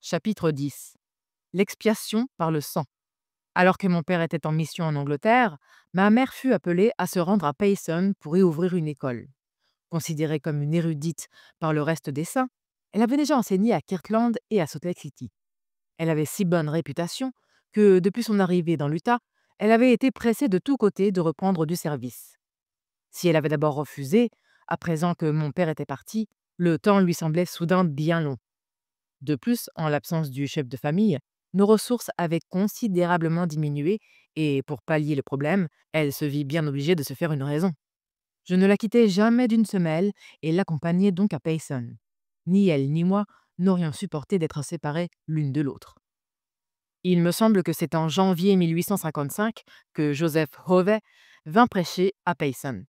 Chapitre 10. L'expiation par le sang. Alors que mon père était en mission en Angleterre, ma mère fut appelée à se rendre à Payson pour y ouvrir une école. Considérée comme une érudite par le reste des saints, elle avait déjà enseigné à Kirtland et à Salt Lake City. Elle avait si bonne réputation que, depuis son arrivée dans l'Utah, elle avait été pressée de tous côtés de reprendre du service. Si elle avait d'abord refusé, à présent que mon père était parti, le temps lui semblait soudain bien long. De plus, en l'absence du chef de famille, nos ressources avaient considérablement diminué et, pour pallier le problème, elle se vit bien obligée de se faire une raison. Je ne la quittais jamais d'une semelle et l'accompagnais donc à Payson. Ni elle ni moi n'aurions supporté d'être séparés l'une de l'autre. Il me semble que c'est en janvier 1855 que Joseph Hovey vint prêcher à Payson.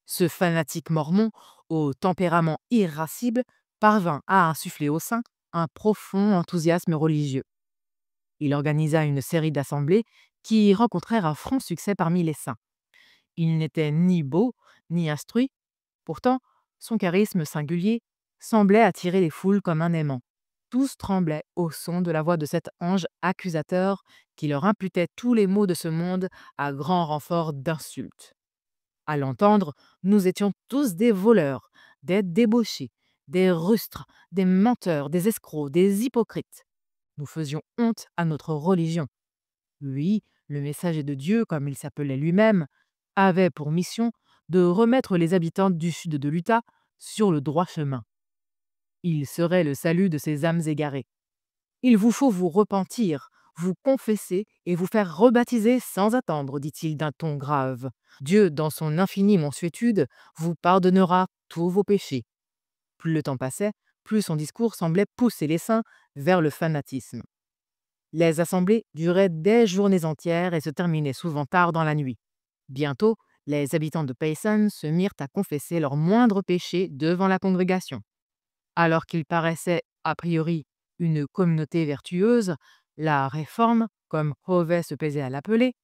Ce fanatique mormon, au tempérament irascible, parvint à insuffler au sein un profond enthousiasme religieux. Il organisa une série d'assemblées qui rencontrèrent un franc succès parmi les saints. Il n'était ni beau, ni instruit, pourtant son charisme singulier semblait attirer les foules comme un aimant. Tous tremblaient au son de la voix de cet ange accusateur qui leur imputait tous les maux de ce monde à grand renfort d'insultes. À l'entendre, nous étions tous des voleurs, des débauchés, des rustres, des menteurs, des escrocs, des hypocrites. Nous faisions honte à notre religion. Lui, le messager de Dieu, comme il s'appelait lui-même, avait pour mission de remettre les habitants du sud de l'Utah sur le droit chemin. Il serait le salut de ces âmes égarées. Il vous faut vous repentir, vous confesser et vous faire rebaptiser sans attendre, dit-il d'un ton grave. Dieu, dans son infinie mansuétude, vous pardonnera tous vos péchés. Plus le temps passait, plus son discours semblait pousser les saints vers le fanatisme. Les assemblées duraient des journées entières et se terminaient souvent tard dans la nuit. Bientôt, les habitants de Payson se mirent à confesser leurs moindres péchés devant la congrégation. Alors qu'ils paraissaient, a priori, une communauté vertueuse, la réforme, comme Hovey se plaisait à l'appeler,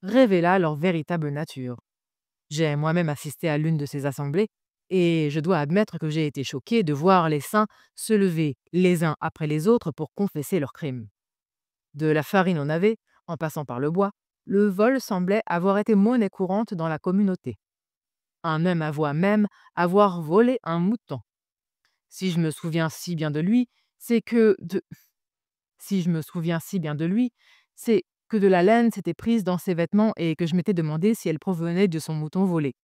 révéla leur véritable nature. J'ai moi-même assisté à l'une de ces assemblées, et je dois admettre que j'ai été choqué de voir les saints se lever les uns après les autres pour confesser leurs crimes. De la farine au navet, en passant par le bois, le vol semblait avoir été monnaie courante dans la communauté. Un homme avoua même avoir volé un mouton. Si je me souviens si bien de lui, c'est que de... Si je me souviens si bien de lui, c'est que de la laine s'était prise dans ses vêtements et que je m'étais demandé si elle provenait de son mouton volé.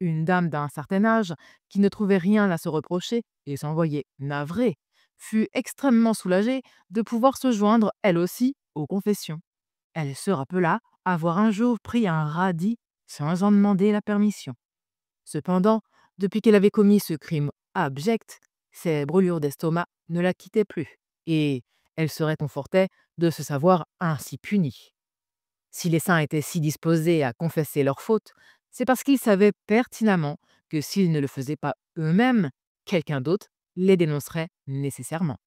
Une dame d'un certain âge, qui ne trouvait rien à se reprocher et s'en voyait navrée, fut extrêmement soulagée de pouvoir se joindre, elle aussi, aux confessions. Elle se rappela avoir un jour pris un radis sans en demander la permission. Cependant, depuis qu'elle avait commis ce crime abject, ses brûlures d'estomac ne la quittaient plus, et elle se réconfortait de se savoir ainsi punie. Si les saints étaient si disposés à confesser leurs fautes, c'est parce qu'ils savaient pertinemment que s'ils ne le faisaient pas eux-mêmes, quelqu'un d'autre les dénoncerait nécessairement.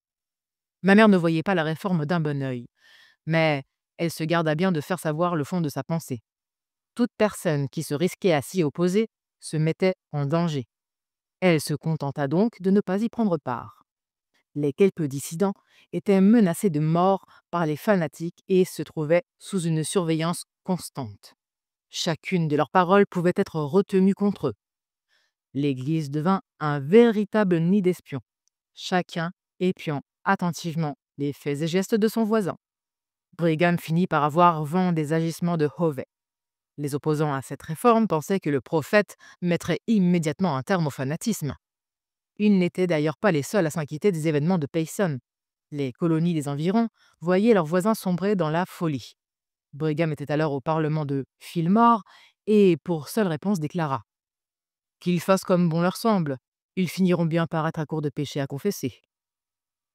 Ma mère ne voyait pas la réforme d'un bon œil, mais elle se garda bien de faire savoir le fond de sa pensée. Toute personne qui se risquait à s'y opposer se mettait en danger. Elle se contenta donc de ne pas y prendre part. Les quelques dissidents étaient menacés de mort par les fanatiques et se trouvaient sous une surveillance constante. Chacune de leurs paroles pouvait être retenue contre eux. L'Église devint un véritable nid d'espions, chacun épiant attentivement les faits et gestes de son voisin. Brigham finit par avoir vent des agissements de Hovey. Les opposants à cette réforme pensaient que le prophète mettrait immédiatement un terme au fanatisme. Ils n'étaient d'ailleurs pas les seuls à s'inquiéter des événements de Payson. Les colonies des environs voyaient leurs voisins sombrer dans la folie. Brigham était alors au parlement de Fillmore et, pour seule réponse, déclara: qu'ils fassent comme bon leur semble, ils finiront bien par être à court de péchés à confesser.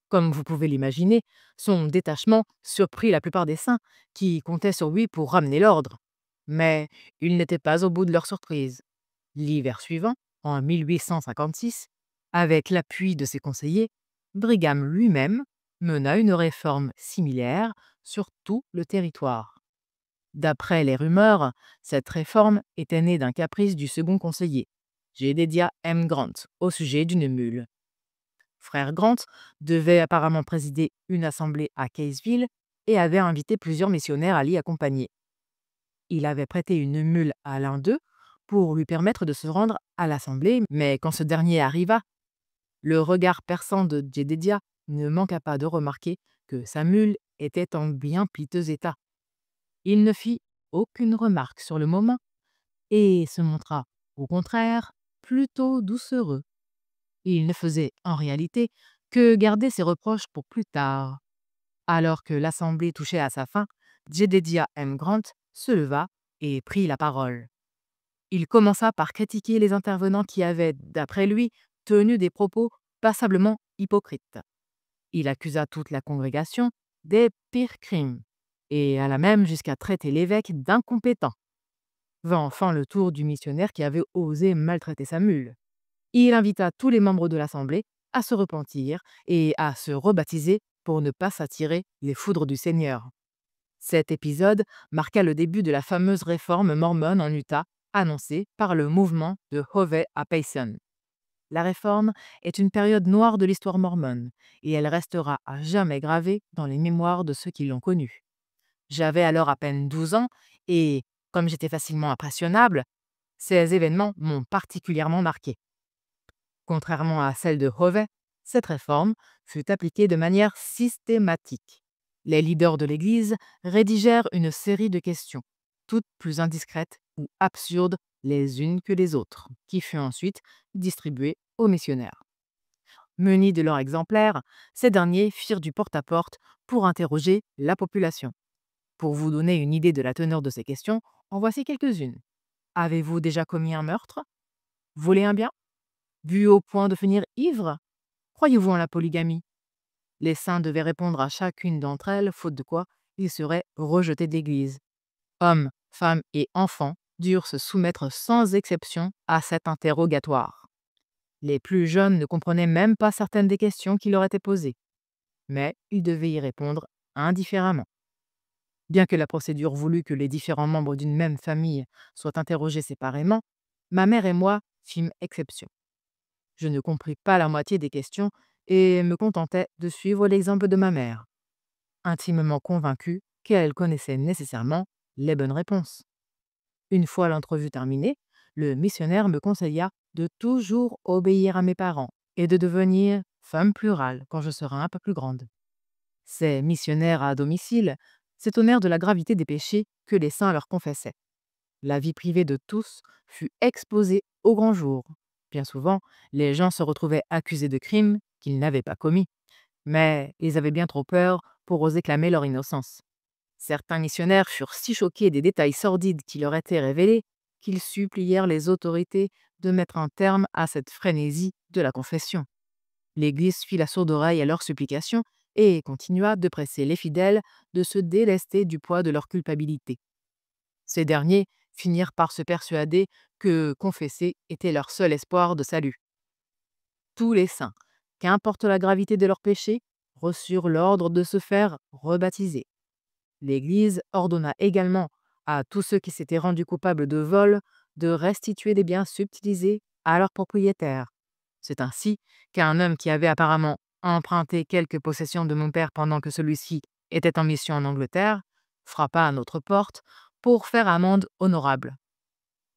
Comme vous pouvez l'imaginer, son détachement surprit la plupart des saints qui comptaient sur lui pour ramener l'ordre. Mais ils n'étaient pas au bout de leur surprise. L'hiver suivant, en 1856, avec l'appui de ses conseillers, Brigham lui-même mena une réforme similaire sur tout le territoire. D'après les rumeurs, cette réforme était née d'un caprice du second conseiller, Jedediah M. Grant, au sujet d'une mule. frère Grant, devait apparemment présider une assemblée à Caseville et avait invité plusieurs missionnaires à l'y accompagner. Il avait prêté une mule à l'un d'eux pour lui permettre de se rendre à l'assemblée, mais quand ce dernier arriva, le regard perçant de Jedediah ne manqua pas de remarquer que sa mule était en bien piteux état. Il ne fit aucune remarque sur le moment et se montra, au contraire, plutôt doucereux. Il ne faisait, en réalité, que garder ses reproches pour plus tard. Alors que l'assemblée touchait à sa fin, Jedediah M. Grant se leva et prit la parole. Il commença par critiquer les intervenants qui avaient, d'après lui, tenu des propos passablement hypocrites. Il accusa toute la congrégation des pires crimes et alla même jusqu'à traiter l'évêque d'incompétent. Vint enfin le tour du missionnaire qui avait osé maltraiter sa mule. Il invita tous les membres de l'assemblée à se repentir et à se rebaptiser pour ne pas s'attirer les foudres du Seigneur. Cet épisode marqua le début de la fameuse réforme mormone en Utah annoncée par le mouvement de Hovey à Payson. La réforme est une période noire de l'histoire mormone et elle restera à jamais gravée dans les mémoires de ceux qui l'ont connue. J'avais alors à peine 12 ans et, comme j'étais facilement impressionnable, ces événements m'ont particulièrement marqué. Contrairement à celle de Hovey, cette réforme fut appliquée de manière systématique. Les leaders de l'Église rédigèrent une série de questions, toutes plus indiscrètes ou absurdes les unes que les autres, qui fut ensuite distribuée aux missionnaires. Munis de leur exemplaire, ces derniers firent du porte-à-porte pour interroger la population. Pour vous donner une idée de la teneur de ces questions, en voici quelques-unes. Avez-vous déjà commis un meurtre? Volé un bien? Bu au point de finir ivre? Croyez-vous en la polygamie? Les saints devaient répondre à chacune d'entre elles, faute de quoi ils seraient rejetés de l'Église. Hommes, femmes et enfants durent se soumettre sans exception à cet interrogatoire. Les plus jeunes ne comprenaient même pas certaines des questions qui leur étaient posées, mais ils devaient y répondre indifféremment. Bien que la procédure voulut que les différents membres d'une même famille soient interrogés séparément, ma mère et moi fîmes exception. Je ne compris pas la moitié des questions et me contentais de suivre l'exemple de ma mère, intimement convaincue qu'elle connaissait nécessairement les bonnes réponses. Une fois l'entrevue terminée, le missionnaire me conseilla de toujours obéir à mes parents et de devenir femme plurale quand je serai un peu plus grande. Ces missionnaires à domicile s'étonnèrent de la gravité des péchés que les saints leur confessaient. La vie privée de tous fut exposée au grand jour. Bien souvent, les gens se retrouvaient accusés de crimes qu'ils n'avaient pas commis, mais ils avaient bien trop peur pour oser clamer leur innocence. Certains missionnaires furent si choqués des détails sordides qui leur étaient révélés qu'ils supplièrent les autorités de mettre un terme à cette frénésie de la confession. L'Église fit la sourde oreille à leurs supplications et continua de presser les fidèles de se délester du poids de leur culpabilité. Ces derniers finirent par se persuader que confesser était leur seul espoir de salut. Tous les saints, qu'importe la gravité de leurs péchés, reçurent l'ordre de se faire rebaptiser. L'Église ordonna également à tous ceux qui s'étaient rendus coupables de vol de restituer des biens subtilisés à leurs propriétaires. C'est ainsi qu'un homme qui avait apparemment emprunté quelques possessions de mon père pendant que celui-ci était en mission en Angleterre frappa à notre porte pour faire amende honorable.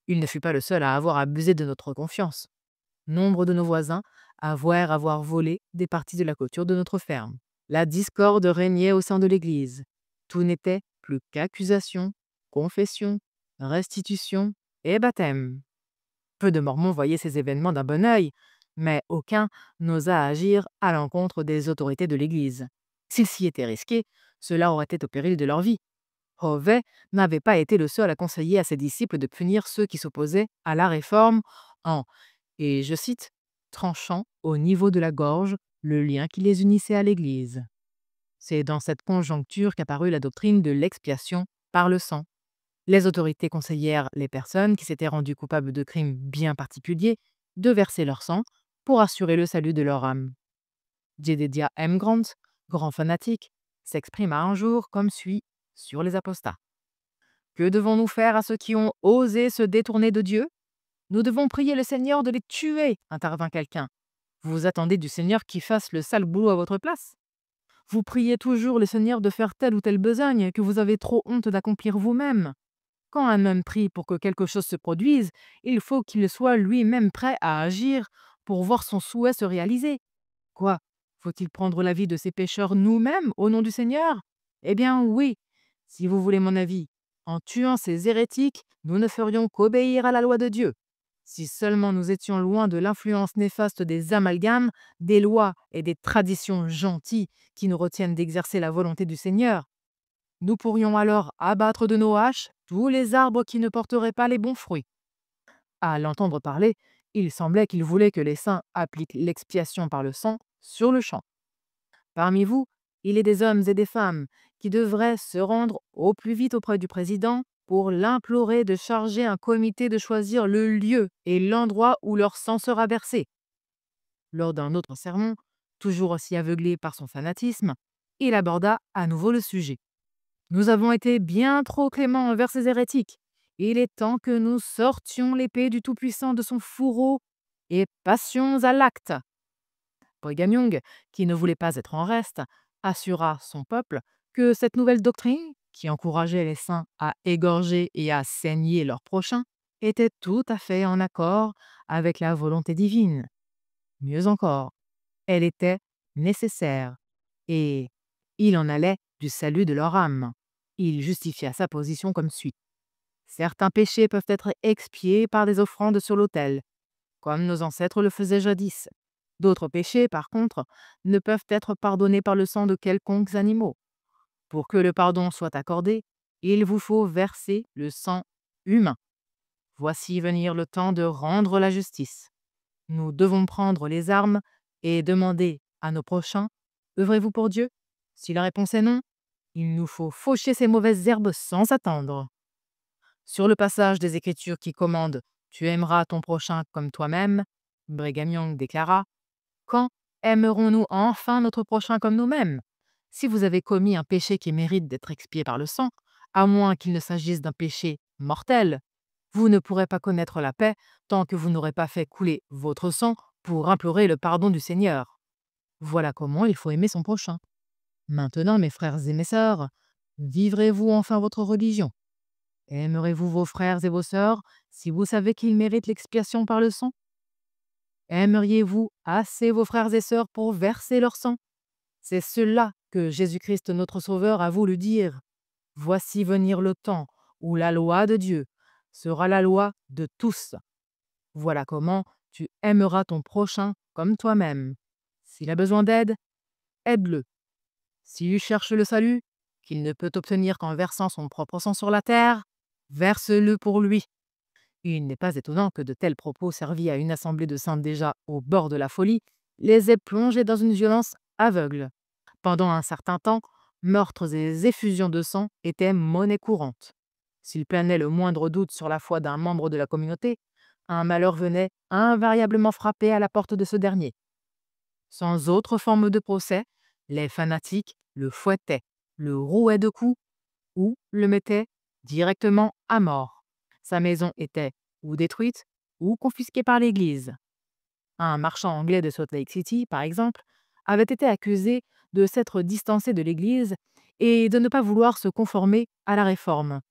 Il ne fut pas le seul à avoir abusé de notre confiance. Nombre de nos voisins avouèrent avoir volé des parties de la clôture de notre ferme. La discorde régnait au sein de l'Église. Tout n'était plus qu'accusation, confession, restitution et baptême. Peu de Mormons voyaient ces événements d'un bon œil, mais aucun n'osa agir à l'encontre des autorités de l'Église. S'ils s'y étaient risqués, cela aurait été au péril de leur vie. Hovey n'avait pas été le seul à conseiller à ses disciples de punir ceux qui s'opposaient à la réforme en, et je cite, tranchant au niveau de la gorge le lien qui les unissait à l'Église. C'est dans cette conjoncture qu'apparut la doctrine de l'expiation par le sang. Les autorités conseillèrent les personnes qui s'étaient rendues coupables de crimes bien particuliers de verser leur sang pour assurer le salut de leur âme. Jedediah M. Grant, grand fanatique, s'exprima un jour comme suit sur les apostats. Que devons-nous faire à ceux qui ont osé se détourner de Dieu? Nous devons prier le Seigneur de les tuer, intervint quelqu'un. Vous attendez du Seigneur qu'il fasse le sale boulot à votre place? Vous priez toujours le Seigneur de faire telle ou telle besogne que vous avez trop honte d'accomplir vous-même. Quand un homme prie pour que quelque chose se produise, il faut qu'il soit lui-même prêt à agir pour voir son souhait se réaliser. Quoi? Faut-il prendre l'avis de ces pécheurs nous-mêmes au nom du Seigneur? Eh bien oui, si vous voulez mon avis. En tuant ces hérétiques, nous ne ferions qu'obéir à la loi de Dieu. Si seulement nous étions loin de l'influence néfaste des amalgames, des lois et des traditions gentilles qui nous retiennent d'exercer la volonté du Seigneur, nous pourrions alors abattre de nos haches tous les arbres qui ne porteraient pas les bons fruits. À l'entendre parler, il semblait qu'il voulait que les saints appliquent l'expiation par le sang sur le champ. Parmi vous, il est des hommes et des femmes qui devraient se rendre au plus vite auprès du président pour l'implorer de charger un comité de choisir le lieu et l'endroit où leur sang sera versé. Lors d'un autre sermon, toujours aussi aveuglé par son fanatisme, il aborda à nouveau le sujet. Nous avons été bien trop cléments envers ces hérétiques. Il est temps que nous sortions l'épée du Tout-Puissant de son fourreau et passions à l'acte. Brigham Young, qui ne voulait pas être en reste, assura son peuple que cette nouvelle doctrine, qui encourageait les saints à égorger et à saigner leurs prochains, était tout à fait en accord avec la volonté divine. Mieux encore, elle était nécessaire et il en allait du salut de leur âme. Il justifia sa position comme suit. Certains péchés peuvent être expiés par des offrandes sur l'autel, comme nos ancêtres le faisaient jadis. D'autres péchés, par contre, ne peuvent être pardonnés par le sang de quelconques animaux. Pour que le pardon soit accordé, il vous faut verser le sang humain. Voici venir le temps de rendre la justice. Nous devons prendre les armes et demander à nos prochains: œuvrez-vous pour Dieu? Si la réponse est non, il nous faut faucher ces mauvaises herbes sans attendre. Sur le passage des Écritures qui commande Tu aimeras ton prochain comme toi-même, Brigham Young déclara: Quand aimerons-nous enfin notre prochain comme nous-mêmes? Si vous avez commis un péché qui mérite d'être expié par le sang, à moins qu'il ne s'agisse d'un péché mortel, vous ne pourrez pas connaître la paix tant que vous n'aurez pas fait couler votre sang pour implorer le pardon du Seigneur. Voilà comment il faut aimer son prochain. Maintenant, mes frères et mes sœurs, vivrez-vous enfin votre religion? Aimerez-vous vos frères et vos sœurs si vous savez qu'ils méritent l'expiation par le sang? Aimeriez-vous assez vos frères et sœurs pour verser leur sang? C'est cela que Jésus-Christ notre Sauveur a voulu dire. Voici venir le temps où la loi de Dieu sera la loi de tous. Voilà comment tu aimeras ton prochain comme toi-même. S'il a besoin d'aide, aide-le. S'il cherche le salut, qu'il ne peut obtenir qu'en versant son propre sang sur la terre, verse-le pour lui. Il n'est pas étonnant que de tels propos servis à une assemblée de saints déjà au bord de la folie les aient plongés dans une violence aveugle. Pendant un certain temps, meurtres et effusions de sang étaient monnaie courante. S'il planait le moindre doute sur la foi d'un membre de la communauté, un malheur venait invariablement frapper à la porte de ce dernier. Sans autre forme de procès, les fanatiques le fouettaient, le rouaient de coups ou le mettaient directement à mort. Sa maison était ou détruite ou confisquée par l'Église. Un marchand anglais de Salt Lake City, par exemple, avait été accusé de s'être distancé de l'Église et de ne pas vouloir se conformer à la réforme.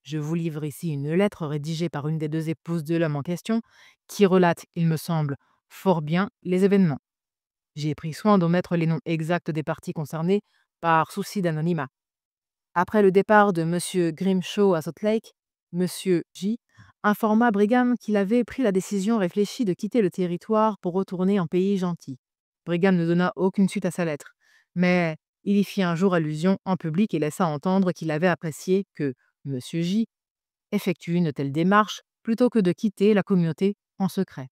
Je vous livre ici une lettre rédigée par une des deux épouses de l'homme en question, qui relate, il me semble, fort bien les événements. J'ai pris soin d'omettre les noms exacts des parties concernées par souci d'anonymat. Après le départ de M. Grimshaw à Salt Lake, M. J. informa Brigham qu'il avait pris la décision réfléchie de quitter le territoire pour retourner en pays gentil. Brigham ne donna aucune suite à sa lettre, mais il y fit un jour allusion en public et laissa entendre qu'il avait apprécié que M. J. effectue une telle démarche plutôt que de quitter la communauté en secret.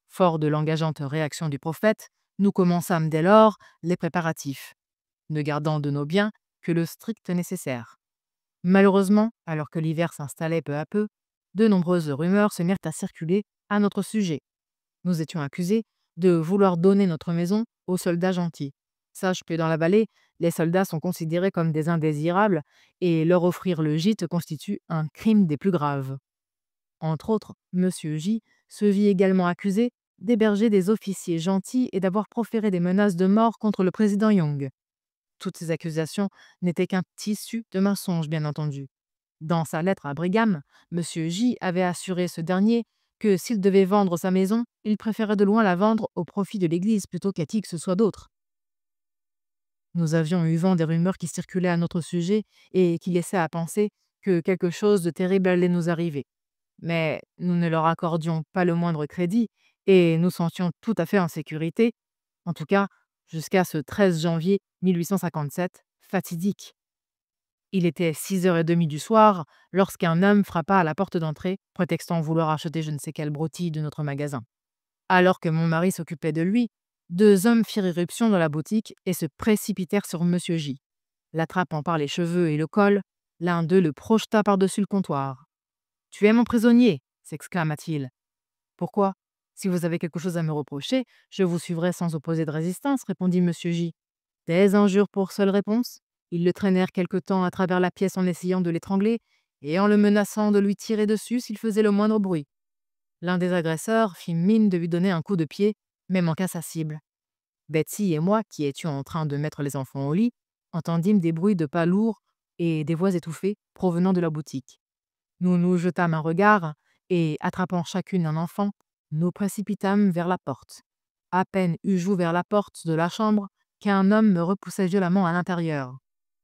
Fort de l'engageante réaction du prophète, nous commençâmes dès lors les préparatifs, ne gardant de nos biens que le strict nécessaire. Malheureusement, alors que l'hiver s'installait peu à peu, de nombreuses rumeurs se mirent à circuler à notre sujet. Nous étions accusés de vouloir donner notre maison aux soldats gentils. Sache que dans la vallée, les soldats sont considérés comme des indésirables et leur offrir le gîte constitue un crime des plus graves. Entre autres, M. J. se vit également accusé d'héberger des officiers gentils et d'avoir proféré des menaces de mort contre le président Young. Toutes ces accusations n'étaient qu'un tissu de mensonges, bien entendu. Dans sa lettre à Brigham, Monsieur J avait assuré ce dernier que s'il devait vendre sa maison, il préférait de loin la vendre au profit de l'Église plutôt qu'à qui que ce soit d'autre. Nous avions eu vent des rumeurs qui circulaient à notre sujet et qui laissaient à penser que quelque chose de terrible allait nous arriver. Mais nous ne leur accordions pas le moindre crédit et nous sentions tout à fait en sécurité, en tout cas jusqu'à ce 13 janvier 1857, fatidique. Il était 6h30 du soir lorsqu'un homme frappa à la porte d'entrée, prétextant vouloir acheter je ne sais quelle broutille de notre magasin. Alors que mon mari s'occupait de lui, deux hommes firent irruption dans la boutique et se précipitèrent sur Monsieur J. L'attrapant par les cheveux et le col, l'un d'eux le projeta par-dessus le comptoir. Tu es mon prisonnier, s'exclama-t-il. Pourquoi? Si vous avez quelque chose à me reprocher, je vous suivrai sans opposer de résistance, répondit Monsieur J. Des injures pour seule réponse. Ils le traînèrent quelque temps à travers la pièce en essayant de l'étrangler et en le menaçant de lui tirer dessus s'il faisait le moindre bruit. L'un des agresseurs fit mine de lui donner un coup de pied, mais manqua sa cible. Betsy et moi, qui étions en train de mettre les enfants au lit, entendîmes des bruits de pas lourds et des voix étouffées provenant de la boutique. Nous nous jetâmes un regard et, attrapant chacune un enfant, nous précipitâmes vers la porte. À peine eus-je ouvert la porte de la chambre qu'un homme me repoussait violemment à l'intérieur.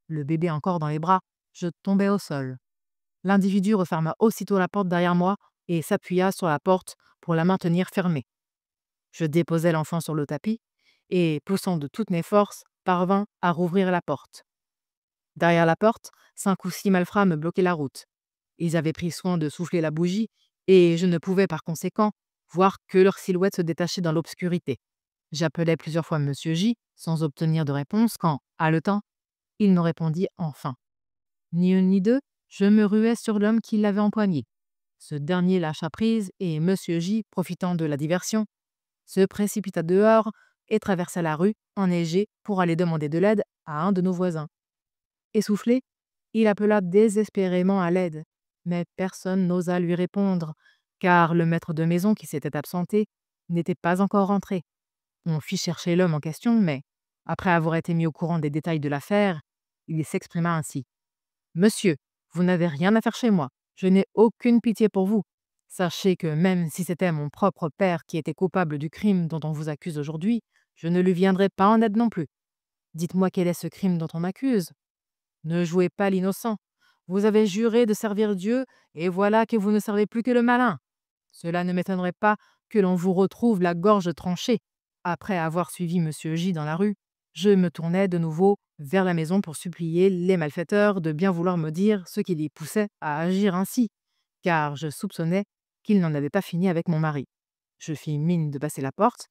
Le bébé encore dans les bras, je tombai au sol. L'individu referma aussitôt la porte derrière moi et s'appuya sur la porte pour la maintenir fermée. Je déposai l'enfant sur le tapis et, poussant de toutes mes forces, parvins à rouvrir la porte. Derrière la porte, 5 ou 6 malfrats me bloquaient la route. Ils avaient pris soin de souffler la bougie et je ne pouvais par conséquent voir que leur silhouette se détachait dans l'obscurité. J'appelai plusieurs fois Monsieur J sans obtenir de réponse quand, haletant, il me répondit enfin. Ni une ni deux, je me ruai sur l'homme qui l'avait empoigné. Ce dernier lâcha prise et Monsieur J, profitant de la diversion, se précipita dehors et traversa la rue, enneigée, pour aller demander de l'aide à un de nos voisins. Essoufflé, il appela désespérément à l'aide, mais personne n'osa lui répondre, car le maître de maison qui s'était absenté n'était pas encore rentré. On fit chercher l'homme en question, mais, après avoir été mis au courant des détails de l'affaire, il s'exprima ainsi. Monsieur, vous n'avez rien à faire chez moi. Je n'ai aucune pitié pour vous. Sachez que même si c'était mon propre père qui était coupable du crime dont on vous accuse aujourd'hui, je ne lui viendrai pas en aide non plus. Dites-moi quel est ce crime dont on m'accuse. Ne jouez pas l'innocent. Vous avez juré de servir Dieu, et voilà que vous ne servez plus que le malin. Cela ne m'étonnerait pas que l'on vous retrouve la gorge tranchée. Après avoir suivi Monsieur J dans la rue, je me tournai de nouveau vers la maison pour supplier les malfaiteurs de bien vouloir me dire ce qui les poussait à agir ainsi, car je soupçonnais qu'ils n'en avaient pas fini avec mon mari. Je fis mine de passer la porte,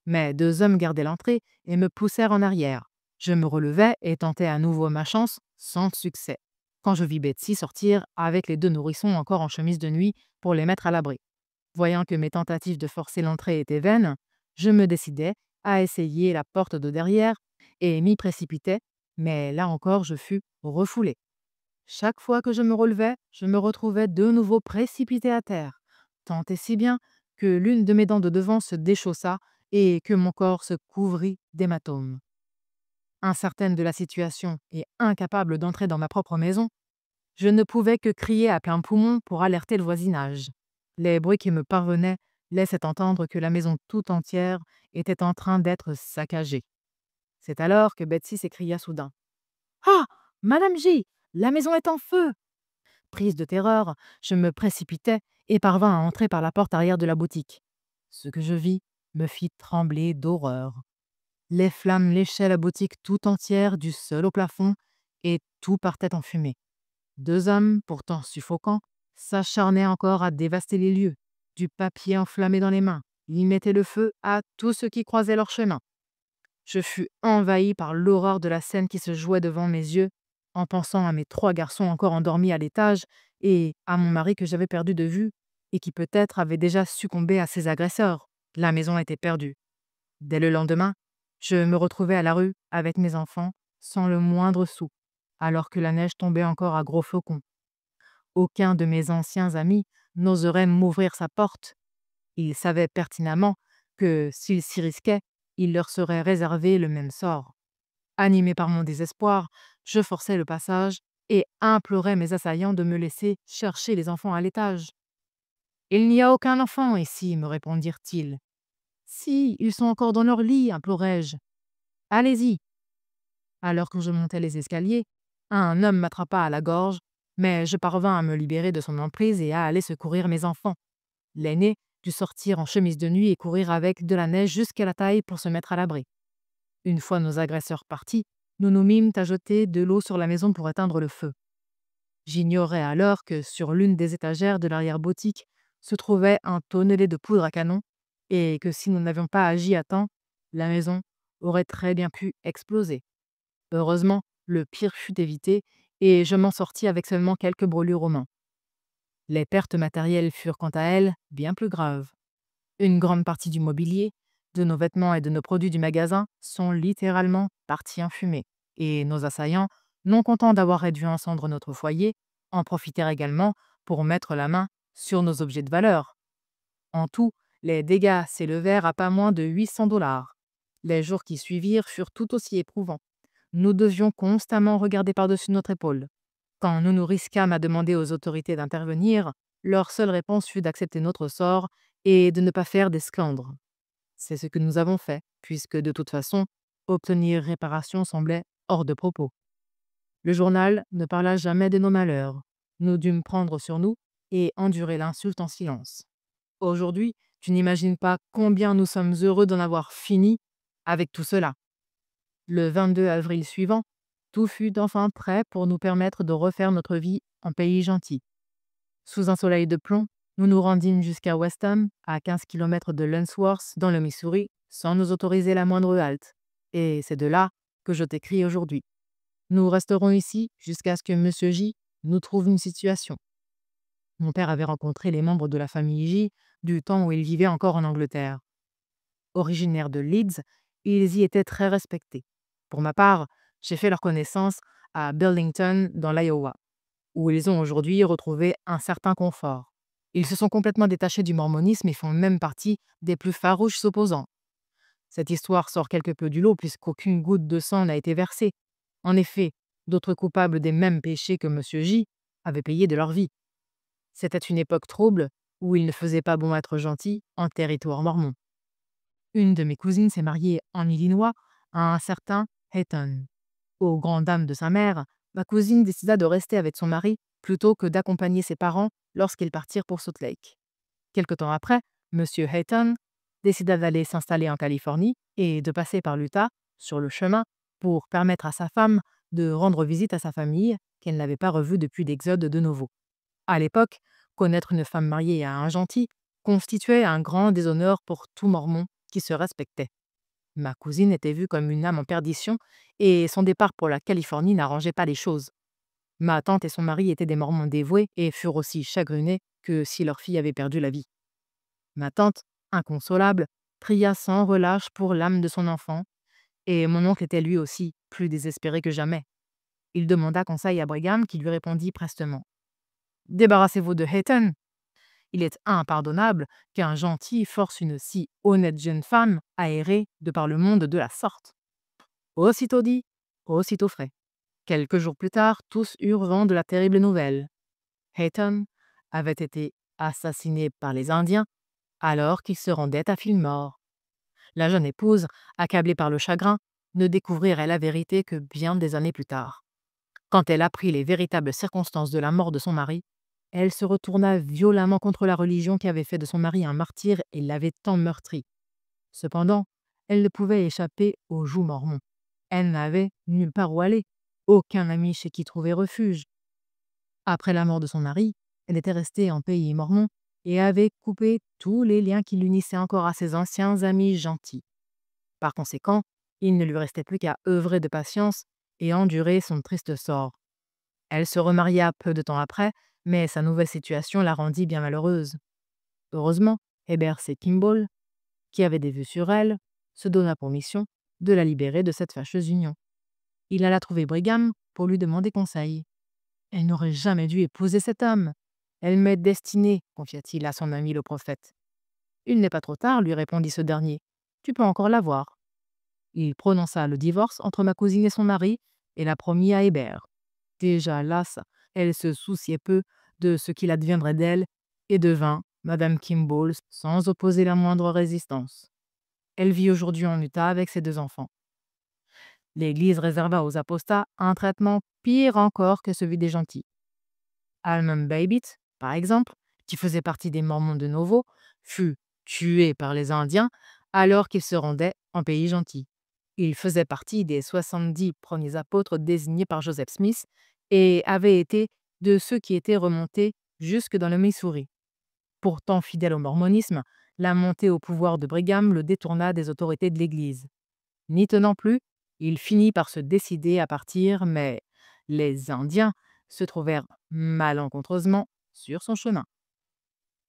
mais deux hommes gardaient l'entrée et me poussèrent en arrière. Je me relevai et tentai à nouveau ma chance, sans succès, quand je vis Betsy sortir avec les deux nourrissons encore en chemise de nuit pour les mettre à l'abri. Voyant que mes tentatives de forcer l'entrée étaient vaines, je me décidai à essayer la porte de derrière et m'y précipitai, mais là encore je fus refoulé. Chaque fois que je me relevais, je me retrouvais de nouveau précipité à terre, tant et si bien que l'une de mes dents de devant se déchaussa et que mon corps se couvrit d'hématomes. Incertaine de la situation et incapable d'entrer dans ma propre maison, je ne pouvais que crier à plein poumon pour alerter le voisinage. Les bruits qui me parvenaient laissaient entendre que la maison tout entière était en train d'être saccagée. C'est alors que Betsy s'écria soudain. Ah! Madame J! La maison est en feu! Prise de terreur, je me précipitai et parvins à entrer par la porte arrière de la boutique. Ce que je vis me fit trembler d'horreur. Les flammes léchaient la boutique tout entière du sol au plafond et tout partait en fumée. Deux hommes, pourtant suffocants, s'acharnaient encore à dévaster les lieux, du papier enflammé dans les mains. Ils mettaient le feu à tout ce qui croisait leur chemin. Je fus envahi par l'horreur de la scène qui se jouait devant mes yeux, en pensant à mes 3 garçons encore endormis à l'étage et à mon mari que j'avais perdu de vue et qui peut-être avait déjà succombé à ses agresseurs. La maison était perdue. Dès le lendemain, je me retrouvai à la rue avec mes enfants, sans le moindre sou, alors que la neige tombait encore à gros flocons. Aucun de mes anciens amis n'oserait m'ouvrir sa porte. Il savait pertinemment que s'ils s'y risquaient, il leur serait réservé le même sort. Animé par mon désespoir, je forçai le passage et implorai mes assaillants de me laisser chercher les enfants à l'étage. Il n'y a aucun enfant ici, me répondirent-ils. Si, ils sont encore dans leur lit, implorai-je. Allez-y. Alors que je montais les escaliers, un homme m'attrapa à la gorge, mais je parvins à me libérer de son emprise et à aller secourir mes enfants. L'aîné dut sortir en chemise de nuit et courir avec de la neige jusqu'à la taille pour se mettre à l'abri. Une fois nos agresseurs partis, nous nous mîmes à jeter de l'eau sur la maison pour éteindre le feu. J'ignorais alors que sur l'une des étagères de l'arrière-boutique se trouvait un tonnelet de poudre à canon et que si nous n'avions pas agi à temps, la maison aurait très bien pu exploser. Heureusement, le pire fut évité et je m'en sortis avec seulement quelques brûlures aux mains. Les pertes matérielles furent quant à elles bien plus graves. Une grande partie du mobilier, de nos vêtements et de nos produits du magasin sont littéralement partis en fumée. Et nos assaillants, non contents d'avoir réduit en cendres notre foyer, en profitèrent également pour mettre la main sur nos objets de valeur. En tout, les dégâts s'élevèrent à pas moins de 800 $. Les jours qui suivirent furent tout aussi éprouvants. Nous devions constamment regarder par-dessus notre épaule. Quand nous nous risquâmes à demander aux autorités d'intervenir, leur seule réponse fut d'accepter notre sort et de ne pas faire d'esclandre. C'est ce que nous avons fait, puisque de toute façon, obtenir réparation semblait hors de propos. Le journal ne parla jamais de nos malheurs. Nous dûmes prendre sur nous et endurer l'insulte en silence. Aujourd'hui, tu n'imagines pas combien nous sommes heureux d'en avoir fini avec tout cela. Le 22 avril suivant, tout fut enfin prêt pour nous permettre de refaire notre vie en pays gentil. Sous un soleil de plomb, nous nous rendîmes jusqu'à Westham, à 15 kilomètres de Lunsworth, dans le Missouri, sans nous autoriser la moindre halte. Et c'est de là que je t'écris aujourd'hui. Nous resterons ici jusqu'à ce que Monsieur J nous trouve une situation. Mon père avait rencontré les membres de la famille J du temps où il vivait encore en Angleterre. Originaires de Leeds, ils y étaient très respectés. Pour ma part, j'ai fait leur connaissance à Burlington, dans l'Iowa, où ils ont aujourd'hui retrouvé un certain confort. Ils se sont complètement détachés du mormonisme et font même partie des plus farouches opposants. Cette histoire sort quelque peu du lot puisqu'aucune goutte de sang n'a été versée. En effet, d'autres coupables des mêmes péchés que Monsieur J avaient payé de leur vie. C'était une époque trouble où il ne faisait pas bon être gentil en territoire mormon. Une de mes cousines s'est mariée en Illinois à un certain Hayton. Aux grandes dames de sa mère, ma cousine décida de rester avec son mari plutôt que d'accompagner ses parents lorsqu'ils partirent pour Salt Lake. Quelque temps après, M. Hayton décida d'aller s'installer en Californie et de passer par l'Utah, sur le chemin, pour permettre à sa femme de rendre visite à sa famille qu'elle n'avait pas revue depuis l'exode de nouveau. À l'époque, connaître une femme mariée à un gentil constituait un grand déshonneur pour tout Mormon qui se respectait. Ma cousine était vue comme une âme en perdition et son départ pour la Californie n'arrangeait pas les choses. Ma tante et son mari étaient des Mormons dévoués et furent aussi chagrinés que si leur fille avait perdu la vie. Ma tante, inconsolable, pria sans relâche pour l'âme de son enfant, et mon oncle était lui aussi plus désespéré que jamais. Il demanda conseil à Brigham qui lui répondit prestement. « Débarrassez-vous de Hayton. Il est impardonnable qu'un gentil force une si honnête jeune femme à errer de par le monde de la sorte. » Aussitôt dit, aussitôt fait. Quelques jours plus tard, tous eurent vent de la terrible nouvelle. Hayton avait été assassiné par les Indiens alors qu'il se rendait à Fillmore. La jeune épouse, accablée par le chagrin, ne découvrirait la vérité que bien des années plus tard. Quand elle apprit les véritables circonstances de la mort de son mari, elle se retourna violemment contre la religion qui avait fait de son mari un martyr et l'avait tant meurtri. Cependant, elle ne pouvait échapper au joug mormon. Elle n'avait nulle part où aller, aucun ami chez qui trouver refuge. Après la mort de son mari, elle était restée en pays mormon et avait coupé tous les liens qui l'unissaient encore à ses anciens amis gentils. Par conséquent, il ne lui restait plus qu'à œuvrer de patience et endurer son triste sort. Elle se remaria peu de temps après, mais sa nouvelle situation la rendit bien malheureuse. Heureusement, Heber C. Kimball, qui avait des vues sur elle, se donna pour mission de la libérer de cette fâcheuse union. Il alla trouver Brigham pour lui demander conseil. « Elle n'aurait jamais dû épouser cet homme. Elle m'est destinée, confia-t-il à son ami le prophète. Il n'est pas trop tard, lui répondit ce dernier. Tu peux encore la voir. Il prononça le divorce entre ma cousine et son mari et la promit à Hébert. Déjà lasse, elle se souciait peu de ce qu'il adviendrait d'elle et devint Madame Kimball sans opposer la moindre résistance. Elle vit aujourd'hui en Utah avec ses 2 enfants. L'Église réserva aux apostats un traitement pire encore que celui des gentils. Almon Babbitt, par exemple, qui faisait partie des Mormons de Novo, fut tué par les Indiens alors qu'il se rendait en pays gentil. Il faisait partie des 70 premiers apôtres désignés par Joseph Smith et avait été de ceux qui étaient remontés jusque dans le Missouri. Pourtant fidèle au mormonisme, la montée au pouvoir de Brigham le détourna des autorités de l'Église. N'y tenant plus, il finit par se décider à partir, mais les Indiens se trouvèrent malencontreusement sur son chemin.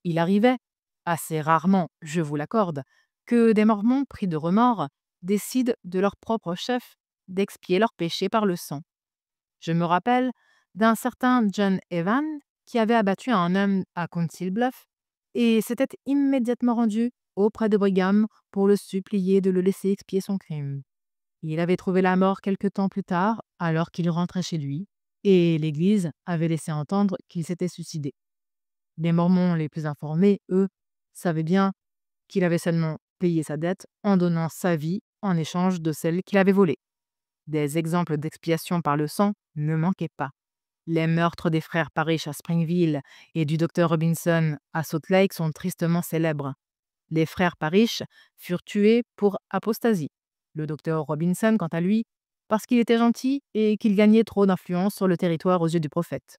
Il arrivait, assez rarement, je vous l'accorde, que des Mormons pris de remords décident de leur propre chef d'expier leurs péchés par le sang. Je me rappelle d'un certain John Evan qui avait abattu un homme à Council Bluff et s'était immédiatement rendu auprès de Brigham pour le supplier de le laisser expier son crime. Il avait trouvé la mort quelque temps plus tard, alors qu'il rentrait chez lui, et l'Église avait laissé entendre qu'il s'était suicidé. Les Mormons les plus informés, eux, savaient bien qu'il avait seulement payé sa dette en donnant sa vie en échange de celle qu'il avait volée. Des exemples d'expiation par le sang ne manquaient pas. Les meurtres des frères Parrish à Springville et du docteur Robinson à Salt Lake sont tristement célèbres. Les frères Parrish furent tués pour apostasie. Le docteur Robinson, quant à lui, parce qu'il était gentil et qu'il gagnait trop d'influence sur le territoire aux yeux du prophète.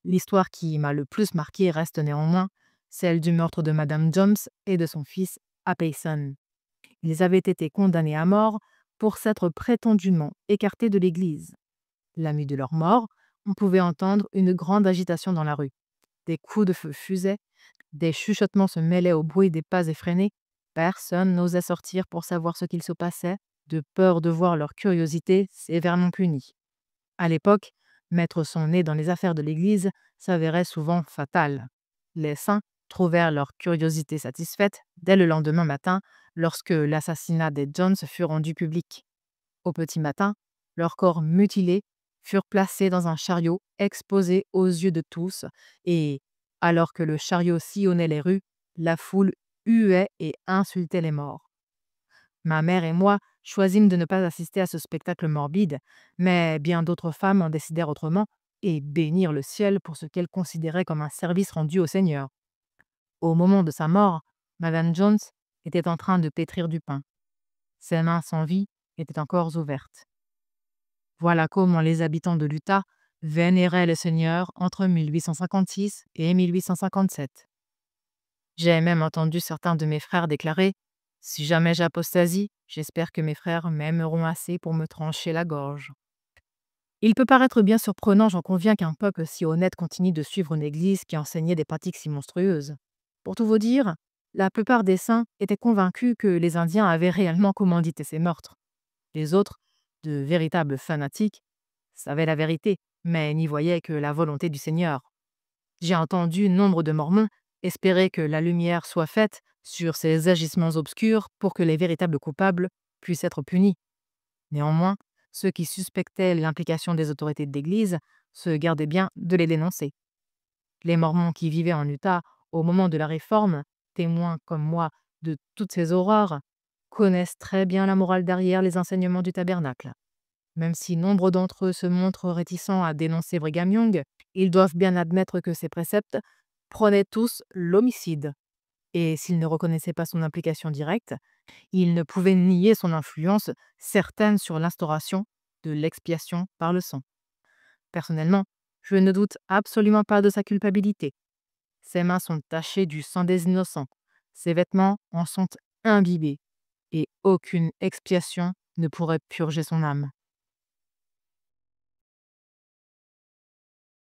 L'histoire qui m'a le plus marqué reste néanmoins celle du meurtre de Madame Jones et de son fils à Payson. Ils avaient été condamnés à mort pour s'être prétendument écartés de l'Église. La nuit de leur mort, on pouvait entendre une grande agitation dans la rue. Des coups de feu fusaient, des chuchotements se mêlaient au bruit des pas effrénés. Personne n'osait sortir pour savoir ce qu'il se passait, de peur de voir leur curiosité sévèrement punie. À l'époque, mettre son nez dans les affaires de l'Église s'avérait souvent fatal. Les saints trouvèrent leur curiosité satisfaite dès le lendemain matin, lorsque l'assassinat des Jones fut rendu public. Au petit matin, leurs corps mutilés furent placés dans un chariot exposé aux yeux de tous, et, alors que le chariot sillonnait les rues, la foule huait et insultait les morts. Ma mère et moi choisîmes de ne pas assister à ce spectacle morbide, mais bien d'autres femmes en décidèrent autrement et bénirent le ciel pour ce qu'elles considéraient comme un service rendu au Seigneur. Au moment de sa mort, Madame Jones était en train de pétrir du pain. Ses mains sans vie étaient encore ouvertes. Voilà comment les habitants de l'Utah vénéraient le Seigneur entre 1856 et 1857. J'ai même entendu certains de mes frères déclarer: si jamais j'apostasie, j'espère que mes frères m'aimeront assez pour me trancher la gorge. Il peut paraître bien surprenant, j'en conviens, qu'un peuple si honnête continue de suivre une église qui enseignait des pratiques si monstrueuses. Pour tout vous dire, la plupart des saints étaient convaincus que les Indiens avaient réellement commandité ces meurtres. Les autres, de véritables fanatiques, savaient la vérité, mais n'y voyaient que la volonté du Seigneur. J'ai entendu nombre de Mormons espérer que la lumière soit faite sur ces agissements obscurs pour que les véritables coupables puissent être punis. Néanmoins, ceux qui suspectaient l'implication des autorités de l'Église se gardaient bien de les dénoncer. Les Mormons qui vivaient en Utah au moment de la Réforme, témoins comme moi de toutes ces horreurs, connaissent très bien la morale derrière les enseignements du tabernacle. Même si nombre d'entre eux se montrent réticents à dénoncer Brigham Young, ils doivent bien admettre que ces préceptes prônaient tous l'homicide. Et s'ils ne reconnaissaient pas son implication directe, ils ne pouvaient nier son influence certaine sur l'instauration de l'expiation par le sang. Personnellement, je ne doute absolument pas de sa culpabilité. Ses mains sont tachées du sang des innocents, ses vêtements en sont imbibés, et aucune expiation ne pourrait purger son âme.